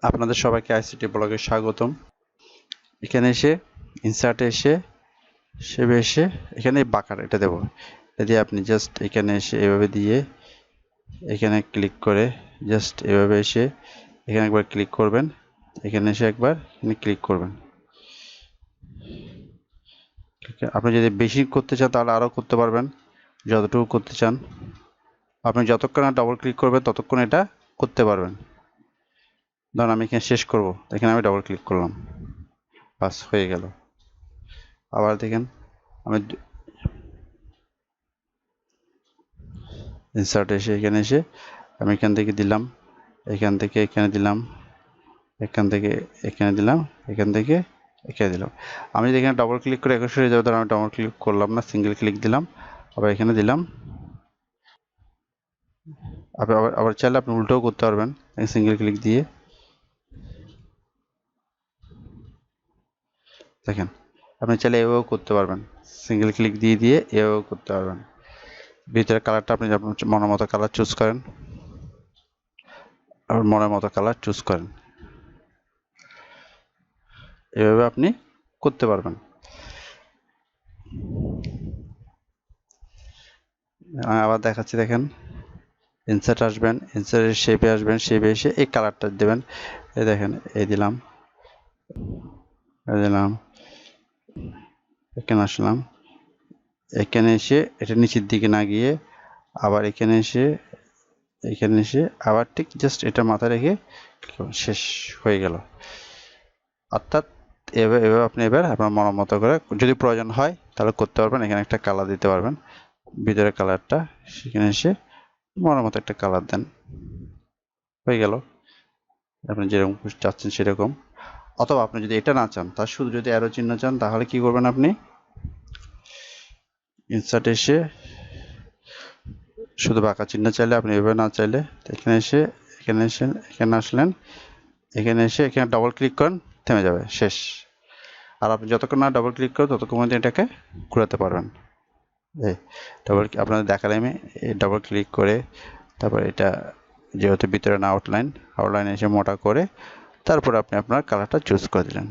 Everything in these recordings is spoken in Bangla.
আপনাদের সবাইকে আইসিটি ব্লগে স্বাগতম। এখানে এসে ইনসার্টে এসে সেভে এসে এখানে বাঁকার এটা দেবো, এটা দিয়ে আপনি জাস্ট এখানে এসে এভাবে দিয়ে এখানে ক্লিক করে জাস্ট এভাবে এসে এখানে একবার ক্লিক করবেন, এখানে এসে একবার এখানে ক্লিক করবেন। আপনি যদি বেশি করতে চান তাহলে আরও করতে পারবেন, যতটুকু করতে চান। আপনি যতক্ষণ ডবল ক্লিক করবেন ততক্ষণ এটা করতে পারবেন। ধরুন আমি এখানে শেষ করব, এখানে আমি ডবল ক্লিক করলাম, বাস হয়ে গেল। আবার দেখেন আমি ইনসার্ট এসে এখানে এসে আমি এখান থেকে দিলাম, এখান থেকে এখানে দিলাম, এখান থেকে এখানে দিলাম, এখান থেকে এখানে দিলাম। আমি যদি এখানে ডবল ক্লিক করে একুশ হয়ে যাবে, তাহলে আমি ডবল ক্লিক করলাম না, সিঙ্গেল ক্লিক দিলাম, আবার এখানে দিলাম। আবার আবার চাইলে আপনি উল্টোও করতে পারবেন, সিঙ্গেল ক্লিক দিয়ে। দেখেন আপনি চাইলে এভাবেও করতে পারবেন, সিঙ্গেল ক্লিক দিয়ে দিয়ে এভাবেও করতে পারবেন। ভিতরে কালারটা আপনি আপনার মনের মতো কালার চুজ করেন, আর মনের মতো কালার চুজ করেন, এভাবে আপনি করতে পারবেন। আমি আবার দেখাচ্ছি, দেখেন ইনসার্ট আসবেন, ইনসার্টের শেপে আসবেন, শেপে এসে এই কালারটা দেবেন। এই দেখেন এই দিলাম, এই দিলাম, এখানে আসলাম, এখানে এসে এটা নিচের দিকে না গিয়ে আবার এখানে এসে আবার ঠিক জাস্ট এটা মাথায় রেখে শেষ হয়ে গেল। অর্থাৎ এভাবে আপনি এবার আপনার মনের মতো করে যদি প্রয়োজন হয় তাহলে করতে পারবেন। এখানে একটা কালার দিতে পারবেন, ভিতরে কালারটা সেখানে এসে মনের মতো একটা কালার দেন, হয়ে গেল। আপনি যেরকম চাচ্ছেন সেরকম। অথবা আপনি যদি এটা না চান, তার শুধু যদি অ্যারো চিহ্ন চান, তাহলে কি করবেন, আপনি ইনসার্ট এসে শুধু বাঁকা চিহ্ন চাইলে আপনি এভাবে, না চাইলে এখানে এসে এখানে আসলেন, এখানে এসে এখানে ডবল ক্লিক করেন, থেমে যাবে, শেষ। আর আপনি যতক্ষণ না ডবল ক্লিক করেন ততক্ষণ পর্যন্ত এটাকে ঘোরাতে পারবেন। এই ডবল আপনাদের দেখালে আমি ডবল ক্লিক করে তারপর এটা যেহেতু ভিতরে না আউটলাইন এসে মোটা করে তারপর আপনি আপনার কালারটা চুজ করে দিলেন,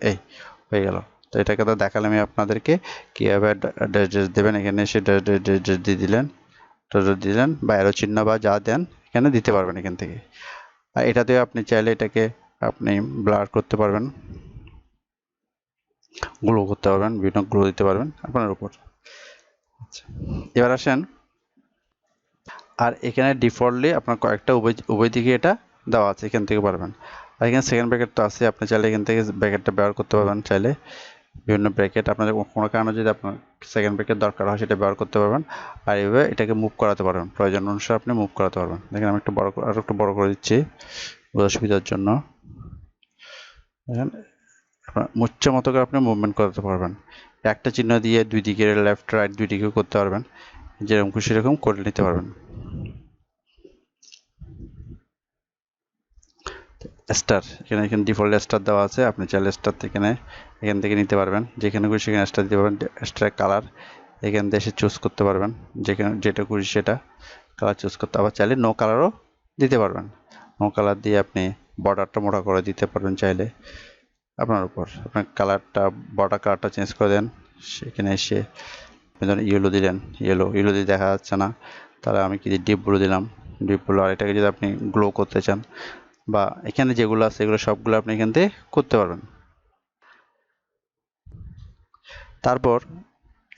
এই হয়ে গেল। তো এটাকে তো দেখালাম আমি আপনাদেরকে কীভাবে ড্যাশ দেবেন। এখানে এসে ড্যাশ দিয়ে দিলেন বা অ্যারো চিহ্ন বা যা দেন এখানে দিতে পারবেন এখান থেকে। আর এটাতেও আপনি চাইলে এটাকে আপনি ব্লার করতে পারবেন, গ্লো করতে পারবেন, বিভিন্ন গ্লো দিতে পারবেন আপনার উপর। আচ্ছা, এবার আসেন, আর এখানে ডিফল্টলি আপনার কয়েকটা উভয় দিকে এটা দেওয়া আছে, এখান থেকে পারবেন। আর এখানে সেকেন্ড ব্র্যাকেট তো আছে, আপনি চাইলে এখান থেকে ব্র্যাকেটটা ব্যবহার করতে পারবেন, চাইলে বিভিন্ন ব্র্যাকেট আপনাদের কোনো কারণে যদি আপনার সেকেন্ড ব্র্যাকেট দরকার হয় সেটা ব্যবহার করতে পারবেন। আর এইভাবে এটাকে মুভ করাতে পারবেন, প্রয়োজন অনুসারে আপনি মুভ করাতে পারবেন। দেখেন আমি আরো একটু বড় করে দিচ্ছি বোঝার সুবিধার জন্য। দেখেন আপনার মুচ্ছা মতো করে আপনি মুভমেন্ট করতে পারবেন। একটা চিহ্ন দিয়ে দুই দিকে লেফট রাইট দুই দিকেও করতে পারবেন, যেরকম খুশি সেরকম করে নিতে পারবেন। স্টার এখানে ডিফল্ট স্টার দেওয়া আছে, আপনি চাইলে স্টার এখান থেকে নিতে পারবেন, যেখানে খুশি সেখানে স্টার দিতে পারবেন। স্টার কালার এখান থেকে এসে চুজ করতে পারবেন, যেখানে যেটা খুশি সেটা কালার চুজ করতে। আবার চাইলে নো কালারও দিতে পারবেন, নো কালার দিয়ে আপনি বর্ডারটা মোটা করে দিতে পারবেন চাইলে, আপনার উপর। আপনার বর্ডার কালারটা চেঞ্জ করে দেন, সেখানে এসে ধরুন ইয়েলো দিলেন, ইয়েলো দিয়ে দেখা যাচ্ছে না, তাহলে আমি কি ডিপ ব্লু দিলাম, ডিপ ব্লু। আর এটাকে যদি আপনি গ্লো করতে চান বা এখানে যেগুলো আছে এগুলো সবগুলো আপনি এখান থেকে করতে পারবেন। তারপর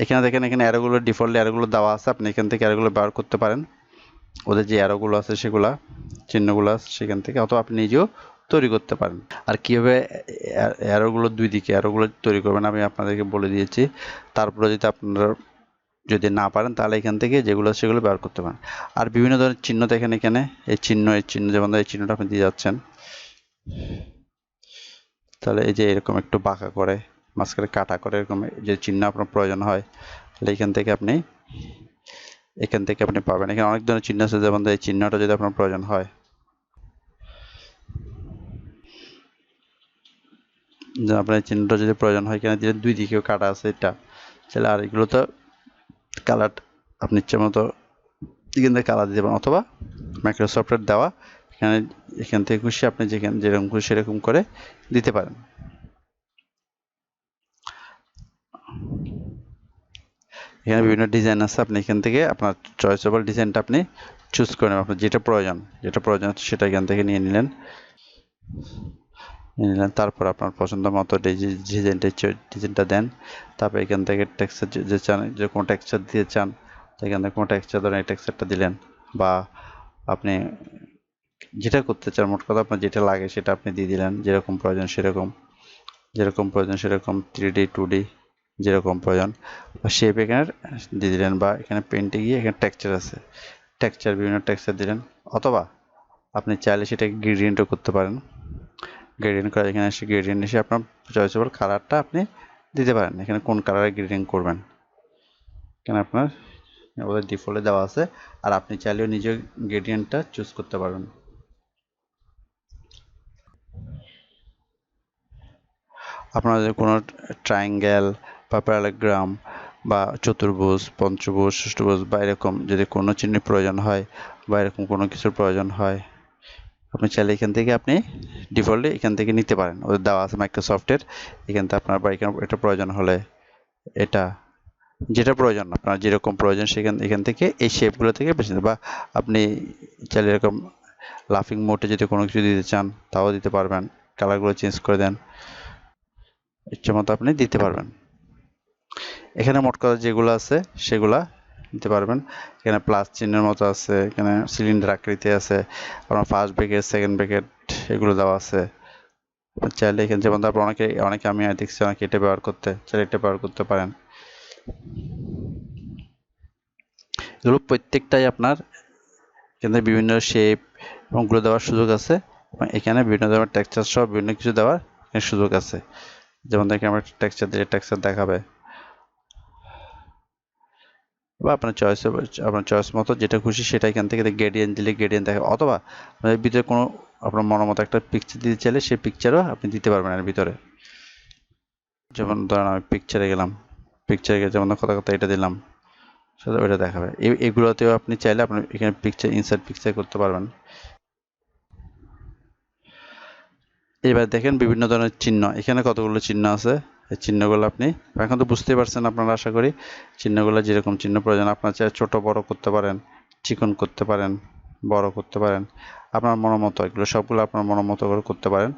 এখানে দেখেন, এখানে অ্যারোগুলো ডিফল্ট অ্যারোগুলো দেওয়া আছে, আপনি এখান থেকে অ্যারোগুলো ব্যবহার করতে পারেন। ওদের যে অ্যারোগুলো আছে সেগুলা চিহ্নগুলো আছে সেখান থেকে, অথবা আপনি নিজেও তৈরি করতে পারেন। আর কীভাবে অ্যারোগুলো দুই দিকে অ্যারোগুলো তৈরি করবেন আমি আপনাদেরকে বলে দিয়েছি। তারপরে যদি আপনারা যদি না পারেন তাহলে এখান থেকে যেগুলো সেগুলো ব্যবহার করতে পারেন। আর বিভিন্ন ধরনের চিহ্ন দেখেন, এখানে এই চিহ্ন যেমন এই চিহ্নটা আপনি দিয়ে যাচ্ছেন, তাহলে এই যে এরকম একটু বাঁকা করে মাঝখানে কাটা করে এরকম যে চিহ্ন আপনার প্রয়োজন হয়, তাহলে এখান থেকে আপনি পাবেন। এখানে অনেক ধরনের চিহ্ন আছে, যেমন এই চিহ্নটা যদি আপনার প্রয়োজন হয়, যে আপনার এই চিহ্নটা যদি প্রয়োজন হয়, এখানে দিলে দুই দিকেও কাটা আছে এটা চাইলে। আর এগুলো তো কালার আপনি ইচ্ছে মতো এখান থেকে কালার দিতে পারেন, অথবা মাইক্রোসফটের দেওয়া এখানে এখান থেকে খুশি আপনি যেরকম খুশি সেরকম করে দিতে পারেন। এখানে বিভিন্ন ডিজাইন আছে, আপনি এখান থেকে আপনার চয়েসেবল ডিজাইনটা আপনি চুজ করে নেবেন। আপনার যেটা প্রয়োজন সেটা এখান থেকে নিয়ে নিলেন। তারপর আপনার পছন্দ মতো ডিজাইনটা দেন। তারপর এখান থেকে টেক্সচার যে চান, যে কোনো টেক্সচার দিতে চান, এখান থেকে কোনো টেক্সচার ধরেন এই টেক্সচারটা দিলেন, বা আপনি যেটা করতে চান, মোট কথা আপনার যেটা লাগে সেটা আপনি দিয়ে দিলেন, যেরকম প্রয়োজন সেরকম 3D 2D যেরকম প্রয়োজন, বা শেপ এখানে দিয়ে দিলেন, বা এখানে পেন্টে গিয়ে এখানে টেক্সচার আছে, বিভিন্ন টেক্সচার দিলেন। অথবা আপনি চাইলে সেটাকে গ্রেডিয়েন্টও করতে পারেন। গ্রেডিয়েন্ট করা, এখানে এসে গ্রেডিয়েন্ট এসে আপনার চয়েসেবল কালারটা আপনি দিতে পারেন। এখানে কোন কালারে গ্রেডিয়েন্ট করবেন, এখানে আপনার ওদের ডিফল্টে দেওয়া আছে, আর আপনি চাইলেও নিজে গ্রেডিয়েন্টটা চুজ করতে পারবেন। আপনারা যদি কোনো ট্রায়াঙ্গেল বা প্যারালোগ্রাম বা চতুর্ভুজ, পঞ্চভুজ, ষষ্ঠভুজ বা এরকম যদি কোনো চিহ্ন প্রয়োজন হয়, বা এরকম কোনো কিছুর প্রয়োজন হয়, আপনি চাইলে এখান থেকে আপনি ডিফল্টলি এখান থেকে নিতে পারেন। ওদের দেওয়া আছে মাইক্রোসফটের, এখান থেকে আপনার বা এটা প্রয়োজন হলে এটা, যেটা প্রয়োজন আপনার যেরকম প্রয়োজন এখান থেকে এই শেপগুলো থেকে বেছে নিতে, বা আপনি চাইলে এরকম লাফিং মোডে যদি কোনো কিছু দিতে চান তাও দিতে পারবেন। কালারগুলো চেঞ্জ করে দেন, ইচ্ছে মতো আপনি দিতে পারবেন। এখানে মোট কথা যেগুলো আছে সেগুলা দিতে পারবেন। এখানে প্লাস চিহ্নের মতো আছে, এখানে সিলিন্ডার আকৃতি আছে, আপনার ফার্স্ট ব্রেকেট, সেকেন্ড ব্রেকেট এগুলো দেওয়া আছে। চাইলে এখানে যেমন তারপর অনেকে আমি দেখছি অনেকে এটা ব্যবহার করতে, চাইলে এটা ব্যবহার করতে পারেন। এগুলো প্রত্যেকটাই আপনার এখানে বিভিন্ন শেপ এবং গুলো দেওয়ার সুযোগ আছে, এবং এখানে বিভিন্ন ধরনের টেক্সচার সহ বিভিন্ন কিছু দেওয়ার সুযোগ আছে। যেমন দেখেন আমরা টেক্সচার দিলে টেক্সচার দেখাবে, বা আপনার চয়েস মতো যেটা খুশি সেটা এখান থেকে গ্রেডিয়েন্ট দিলে গ্রেডিয়েন্ট দেখাবে, অথবা আপনার ভিতরে কোনো আপনার মনের মতো একটা পিকচার দিতে চাইলে সেই পিকচারও আপনি দিতে পারবেন এর ভিতরে। যেমন ধরেন আমি পিকচারে গেলাম, যেমন কথা এটা দিলাম, সেটা ওইটা দেখাবে। এগুলোতেও আপনি চাইলে আপনি এখানে ইনসার্ট পিকচার করতে পারবেন। এবার দেখেন বিভিন্ন ধরনের চিহ্ন, এখানে কতগুলো চিহ্ন আছে। এই চিহ্নগুলো আপনি এখন তো বুঝতেই পারছেন আপনারা, আশা করি। চিহ্নগুলো যেরকম চিহ্ন প্রয়োজন আপনার চাই ছোট বড় করতে পারেন, চিকন করতে পারেন, বড় করতে পারেন, আপনার মতো এগুলো সবগুলো আপনার মতো করে করতে পারেন।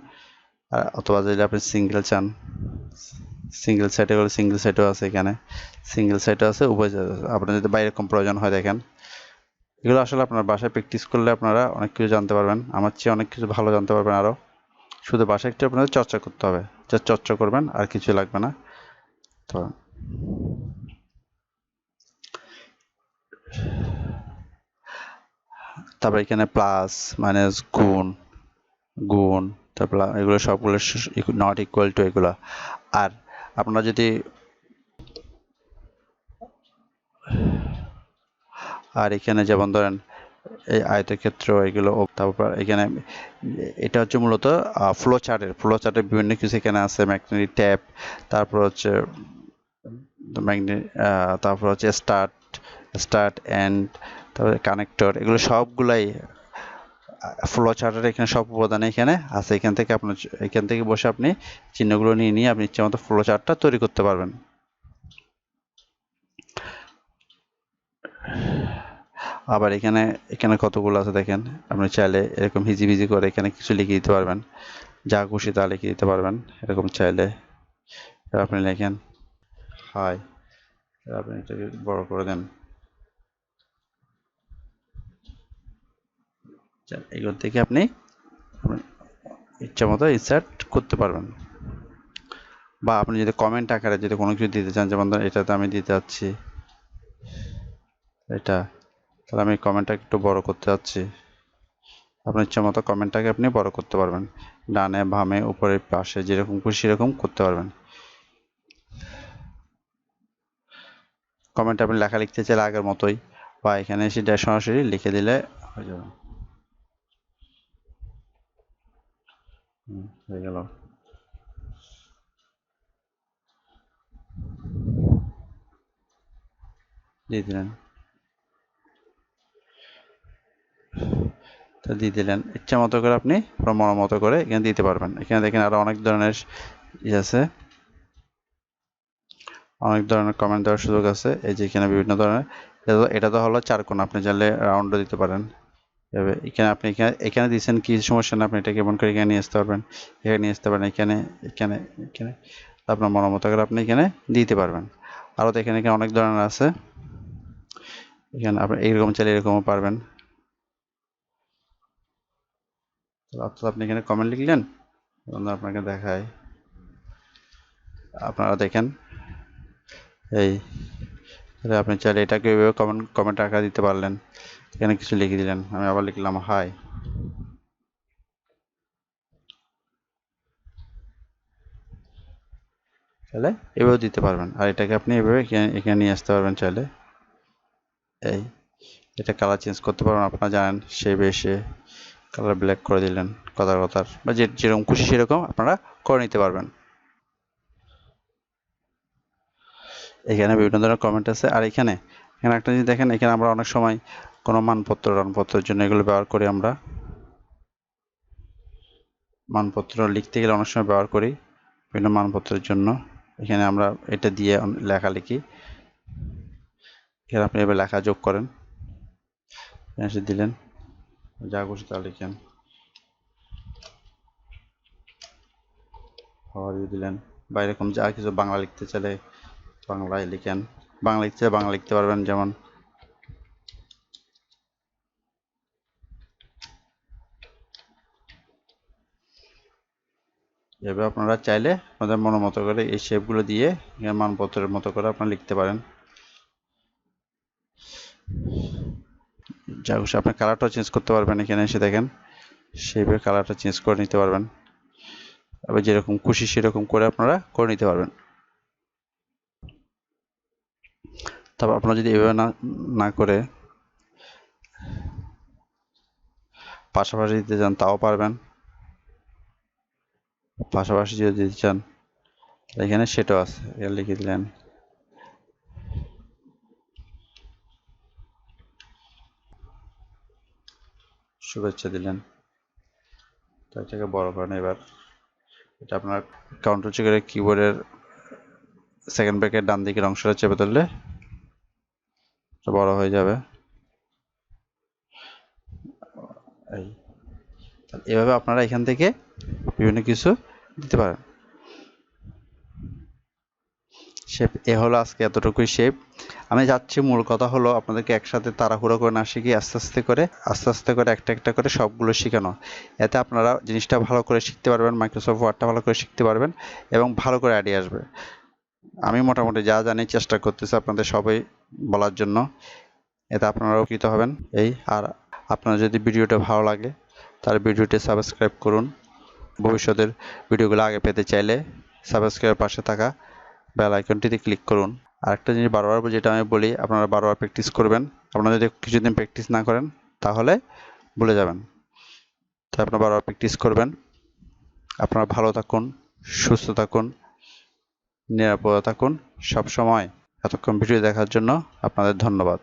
অথবা যদি আপনি সিঙ্গেল চান, সিঙ্গেল সাইডে গেলে সিঙ্গেল সাইডও আছে, এখানে সিঙ্গেল সাইডও আছে, উভয় আপনার যদি বা এরকম প্রয়োজন হয়, দেখেন এগুলো আসলে আপনার বাসায় প্র্যাকটিস করলে আপনারা অনেক কিছু জানতে পারবেন, আমার চেয়ে অনেক কিছু ভালো জানতে পারবেন আরও। শুধু বাসায় একটু আপনাদের চর্চা করতে হবে, যা চর্চা করবেন আর কিছু লাগবে না। তো তারপর এখানে প্লাস, মাইনাস, গুণ, তারপর এগুলো সবগুলো নট ইকুয়াল টু এগুলো। আর আপনারা যদি এখানে যেমন ধরেন এই আয়তক্ষেত্র এগুলো, তারপর এখানে এটা হচ্ছে মূলত ফ্লো চার্টের বিভিন্ন কিছু এখানে আছে, ম্যাগনেটিক ট্যাপ, তারপর হচ্ছে তারপর হচ্ছে স্টার্ট এন্ড, তারপরে কানেক্টর, এগুলো সবগুলাই ফ্লো চার্টের এখানে সব উপাদান এখানে আছে। এখান থেকে বসে আপনি চিহ্নগুলো নিয়ে আপনি ইচ্ছে মতো ফ্লো চার্টটা তৈরি করতে পারবেন। আবার এখানে কতগুলো আছে দেখেন, আপনি চাইলে এরকম হিজিবিজি করে এখানে কিছু লিখে দিতে পারবেন, যা খুশি তা লিখে দিতে পারবেন এরকম চাইলে। আপনি লেখেন হাই, আপনি এটাকে বড় করে দেন, এগুলো থেকে আপনি ইচ্ছা মতো ইনসার্ট করতে পারবেন। বা আপনি যদি কমেন্ট আকারে যদি কোনো কিছু দিতে চান, যেমন ধরেন এটাতে আমি দিতে যাচ্ছি এটা, তাহলে আমি কমেন্টটা একটু বড় করতে যাচ্ছি, আপনার ইচ্ছা মতো কমেন্টটাকে আপনি বড় করতে পারবেন, ডানে বামে উপরে পাশে যেরকম খুশি সেরকম করতে পারবেন। কমেন্ট আপনি লেখা লিখতে চাইলে আগের মতোই, বা এখানে এসে সরাসরি লিখে দিলে হয়ে যাবে। হয়ে গেল। দিয়ে দিলেন। দিয়ে দিলেন। ইচ্ছা মতো করে আপনি আপনার মন মতো করে এখানে দিতে পারবেন। এখানে দেখেন আরো অনেক ধরনের আছে, অনেক ধরনের কমেন্ট দেওয়ার সুযোগ আছে। এই যে এখানে বিভিন্ন ধরনের, এটা তো হলো 4 কোণ, আপনি চাইলে রাউন্ডও দিতে পারেন। এখানে আপনি এখানে দিচ্ছেন কি সমস্যা না, আপনি এটা কেমন করে এখানে নিয়ে আসতে পারবেন, এখানে নিয়ে আসতে পারেন, এখানে এখানে এখানে আপনার মন মতো করে আপনি এখানে দিতে পারবেন। আরও দেখেন এখানে অনেক ধরনের আছে, এখানে আপনি এইরকম চাইলে এরকমও পারবেন। অর্থাৎ আপনি এখানে কমেন্ট লিখলেন, আপনাকে দেখায়, আপনারা দেখেন এই আপনি চাইলে এটাকে এভাবে কমেন্ট আকারে দিতে পারলেন। এখানে কিছু লিখে দিলেন, আমি আবার লিখলাম হাই। চাইলে এভাবেও দিতে পারবেন। আর এটাকে আপনি এভাবে এখানে নিয়ে আসতে পারবেন চাইলে। এই এটা কালার চেঞ্জ করতে পারবেন, আপনারা জানেন। সেই বেশে কালার ব্ল্যাক করে দিলেন, কথার বা যেরকম খুশি সেরকম আপনারা করে নিতে পারবেন। এখানে বিভিন্ন ধরনের কমেন্ট আছে। আর এখানে একটা জিনিস দেখেন, এখানে আমরা অনেক সময় কোনো মানপত্রের জন্য এগুলো ব্যবহার করি। আমরা মানপত্র লিখতে গেলে অনেক সময় ব্যবহার করি বিভিন্ন মানপত্রের জন্য। এখানে আমরা এটা দিয়ে লেখা লিখি। এখানে আপনি এবার লেখা যোগ করেন, এসে দিলেন, যা খুশি তা লিখেন, দিলেন, বা এরকম যা কিছু বাংলা লিখতে চাইলে বাংলায় লিখেন, বাংলা লিখতে চাইলে বাংলা লিখতে পারবেন। যেমন এভাবে আপনারা চাইলে আপনাদের মনের মতো করে এই শেপগুলো দিয়ে মানপত্রের মতো করে আপনারা লিখতে পারেন। যা খুশি আপনি কালারটাও চেঞ্জ করতে পারবেন। এখানে এসে দেখেন শেপের কালারটা চেঞ্জ করে নিতে পারবেন। আবার যেরকম খুশি সেরকম করে আপনারা করে নিতে পারবেন। তারপর আপনারা যদি এভাবে না করে পাশাপাশি দিতে চান তাও পারবেন। পাশাপাশি যদি দিতে চান এখানে সেটাও আছে, এখানে লিখে দিলেন, শুভেচ্ছা দিলেন। এটাকে বড় করেন। এবার এটা আপনার কাউন্টার চেকারের কিবোর্ডের সেকেন্ড ব্রেকের ডান দিকের অংশটা চেপে ধরলে বড় হয়ে যাবে। এভাবে আপনারা এখান থেকে বিভিন্ন কিছু দিতে পারেন। শেপ এ হলো আজকে এতটুকুই শেপ। আমি যাচ্ছি, মূল কথা হলো আপনাদেরকে একসাথে তাড়াহুড়ো করে না শিখিয়ে আস্তে আস্তে করে একটা একটা করে সবগুলো শেখানো। এতে আপনারা জিনিসটা ভালো করে শিখতে পারবেন, মাইক্রোসফট ওয়ার্ডটা ভালো করে শিখতে পারবেন এবং ভালো করে আইডিয়া আসবে। আমি মোটামুটি যা জানি চেষ্টা করতেছি আপনাদের সবাই বলার জন্য, এতে আপনারাও উপকৃত হবেন। আর আপনার যদি ভিডিওটা ভালো লাগে তাহলে ভিডিওটি সাবস্ক্রাইব করুন। ভবিষ্যতের ভিডিওগুলো আগে পেতে চাইলে সাবস্ক্রাইবের পাশে থাকা বেল আইকনটিতে ক্লিক করুন। আরেকটা জিনিস বারবার যেটা আমি বলি, আপনারা বারবার প্র্যাকটিস করবেন। আপনারা যদি কিছুদিন প্র্যাকটিস না করেন তাহলে ভুলে যাবেন। তাই আপনারা বারবার প্র্যাকটিস করবেন। আপনারা ভালো থাকুন, সুস্থ থাকুন, নিরাপদে থাকুন সব সময়। এতক্ষণ ভিডিও দেখার জন্য আপনাদের ধন্যবাদ।